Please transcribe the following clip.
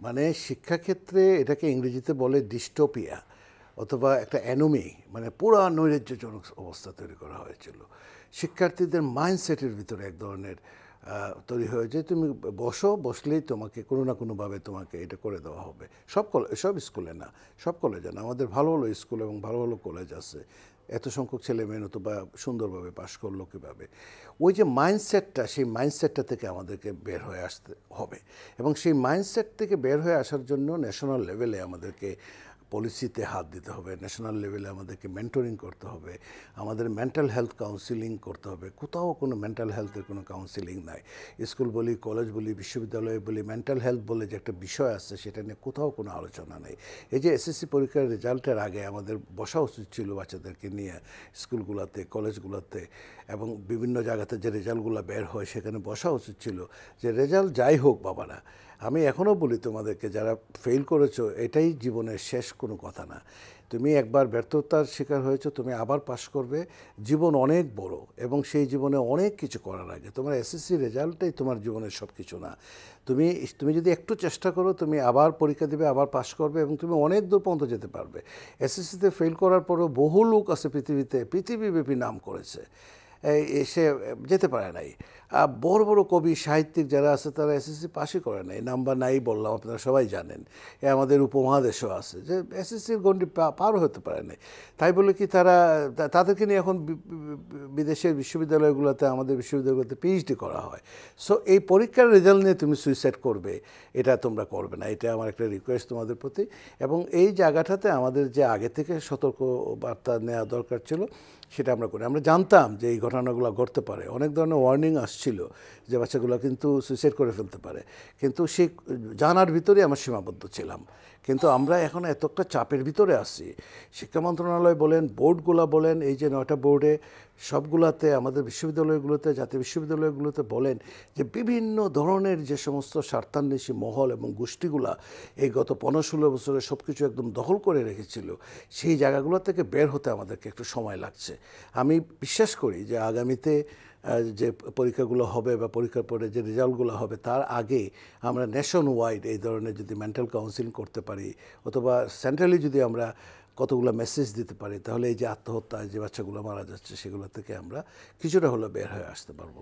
মানে শিক্ষাক্ষেত্রে এটাকে ইংরেজিতে বলে ডিস্টোপিয়া অথবা একটা অ্যানোমি, মানে পুরা নৈরাজ্যজনক অবস্থা তৈরি করা হয়েছিল। শিক্ষার্থীদের মাইন্ডসেটের ভিতরে এক ধরনের তৈরি হয়েছে, তুমি বসলেই তোমাকে কোনো না কোনোভাবে তোমাকে এটা করে দেওয়া হবে। সব স্কুলে না, সব কলেজে না, আমাদের ভালো ভালো স্কুল এবং ভালো ভালো কলেজ আছে। এত সংখ্যক ছেলে মেয়ে নতুবা সুন্দরভাবে পাশ করলো কীভাবে, ওই যে মাইন্ডসেটটা, সেই মাইন্ডসেটটা থেকে আমাদেরকে বের হয়ে আসতে হবে। এবং সেই মাইন্ডসেট থেকে বের হয়ে আসার জন্য ন্যাশনাল লেভেলে আমাদেরকে পলিসিতে হাত দিতে হবে, ন্যাশনাল লেভেলে আমাদেরকে মেন্টরিং করতে হবে, আমাদের মেন্টাল হেলথ কাউন্সিলিং করতে হবে। কোথাও কোনো মেন্টাল হেলথের কোনো কাউন্সিলিং নাই। স্কুল বলি, কলেজ বলি, বিশ্ববিদ্যালয় বলি, মেন্টাল হেলথ বলে যে একটা বিষয় আছে সেটা নিয়ে কোথাও কোনো আলোচনা নেই। এই যে এসএসসি পরীক্ষার রেজাল্টের আগে আমাদের বসা উচিত ছিল বাচ্চাদেরকে নিয়ে স্কুলগুলোতে, কলেজগুলোতে এবং বিভিন্ন জায়গাতে যে রেজাল্টগুলো বের হয় সেখানে বসা উচিত ছিল যে রেজাল্ট যাই হোক বাবারা, আমি এখনও বলি তোমাদেরকে, যারা ফেল করেছো এটাই জীবনের শেষ কোনো কথা না। তুমি একবার ব্যর্থতার শিকার হয়েছো, তুমি আবার পাশ করবে। জীবন অনেক বড় এবং সেই জীবনে অনেক কিছু করার আগে তোমার এসএসসি রেজাল্টটাই তোমার জীবনের সব কিছু না। তুমি যদি একটু চেষ্টা করো, তুমি আবার পরীক্ষা দেবে, আবার পাশ করবে এবং তুমি অনেক দূর পর্যন্ত যেতে পারবে। এসএসসিতে ফেল করার পরও বহু লোক আছে পৃথিবীব্যাপী নাম করেছে, সে যেতে পারে নাই। বড় বড় কবি সাহিত্যিক যারা আছে তারা এসএসসি পাশই করে নাই, নাম্বার নাই বললাম, আপনারা সবাই জানেন। আমাদের উপমহাদেশও আছে যে এসএসসির গণ্ডি পারও হতে পারে নাই। তাই বলে কি তাদেরকে নিয়ে এখন বিদেশের বিশ্ববিদ্যালয়গুলোতে, আমাদের বিশ্ববিদ্যালয়গুলোতে পিএইচডি করা হয়। সো এই পরীক্ষার রেজাল্ট নিয়ে তুমি সুইসাইড করবে, এটা তোমরা করবে না। এটা আমার একটা রিকোয়েস্ট তোমাদের প্রতি। এবং এই জায়গাটাতে আমাদের যে আগে থেকে সতর্ক বার্তা নেওয়া দরকার ছিল সেটা আমরা করি। আমরা জানতাম যে এই ঘটনাগুলো ঘটতে পারে, অনেক ধরনের ওয়ার্নিং আসছিল যে বাচ্চাগুলো কিন্তু সুইসাইড করে ফেলতে পারে, কিন্তু সেই জানার ভিতরে আমরা সীমাবদ্ধ ছিলাম। কিন্তু আমরা এখন এতটা চাপের ভিতরে আছি, শিক্ষা মন্ত্রণালয় বলেন, বোর্ডগুলো বলেন, এই যে 9টা বোর্ডে সবগুলাতে, আমাদের বিশ্ববিদ্যালয়গুলোতে, জাতীয় বিশ্ববিদ্যালয়গুলোতে বলেন যে বিভিন্ন ধরনের যে সমস্ত স্বার্থান্বেষী মহল এবং গোষ্ঠীগুলা এই গত 15-16 বছরে সব কিছু একদম দখল করে রেখেছিল, সেই জায়গাগুলো থেকে বের হতে আমাদেরকে একটু সময় লাগছে। আমি বিশ্বাস করি যে আগামীতে যে পরীক্ষাগুলো হবে বা পরীক্ষার পরে যে রেজাল্টগুলো হবে তার আগে আমরা নেশন ওয়াইড এই ধরনের যদি মেন্টাল কাউন্সিলিং করতে পারি, অথবা সেন্ট্রালি যদি আমরা কতগুলো মেসেজ দিতে পারি, তাহলে এই যে আত্মহত্যা, যে বাচ্চাগুলো মারা যাচ্ছে, সেগুলো থেকে আমরা কিছুটা হলেও বের হয়ে আসতে পারবো।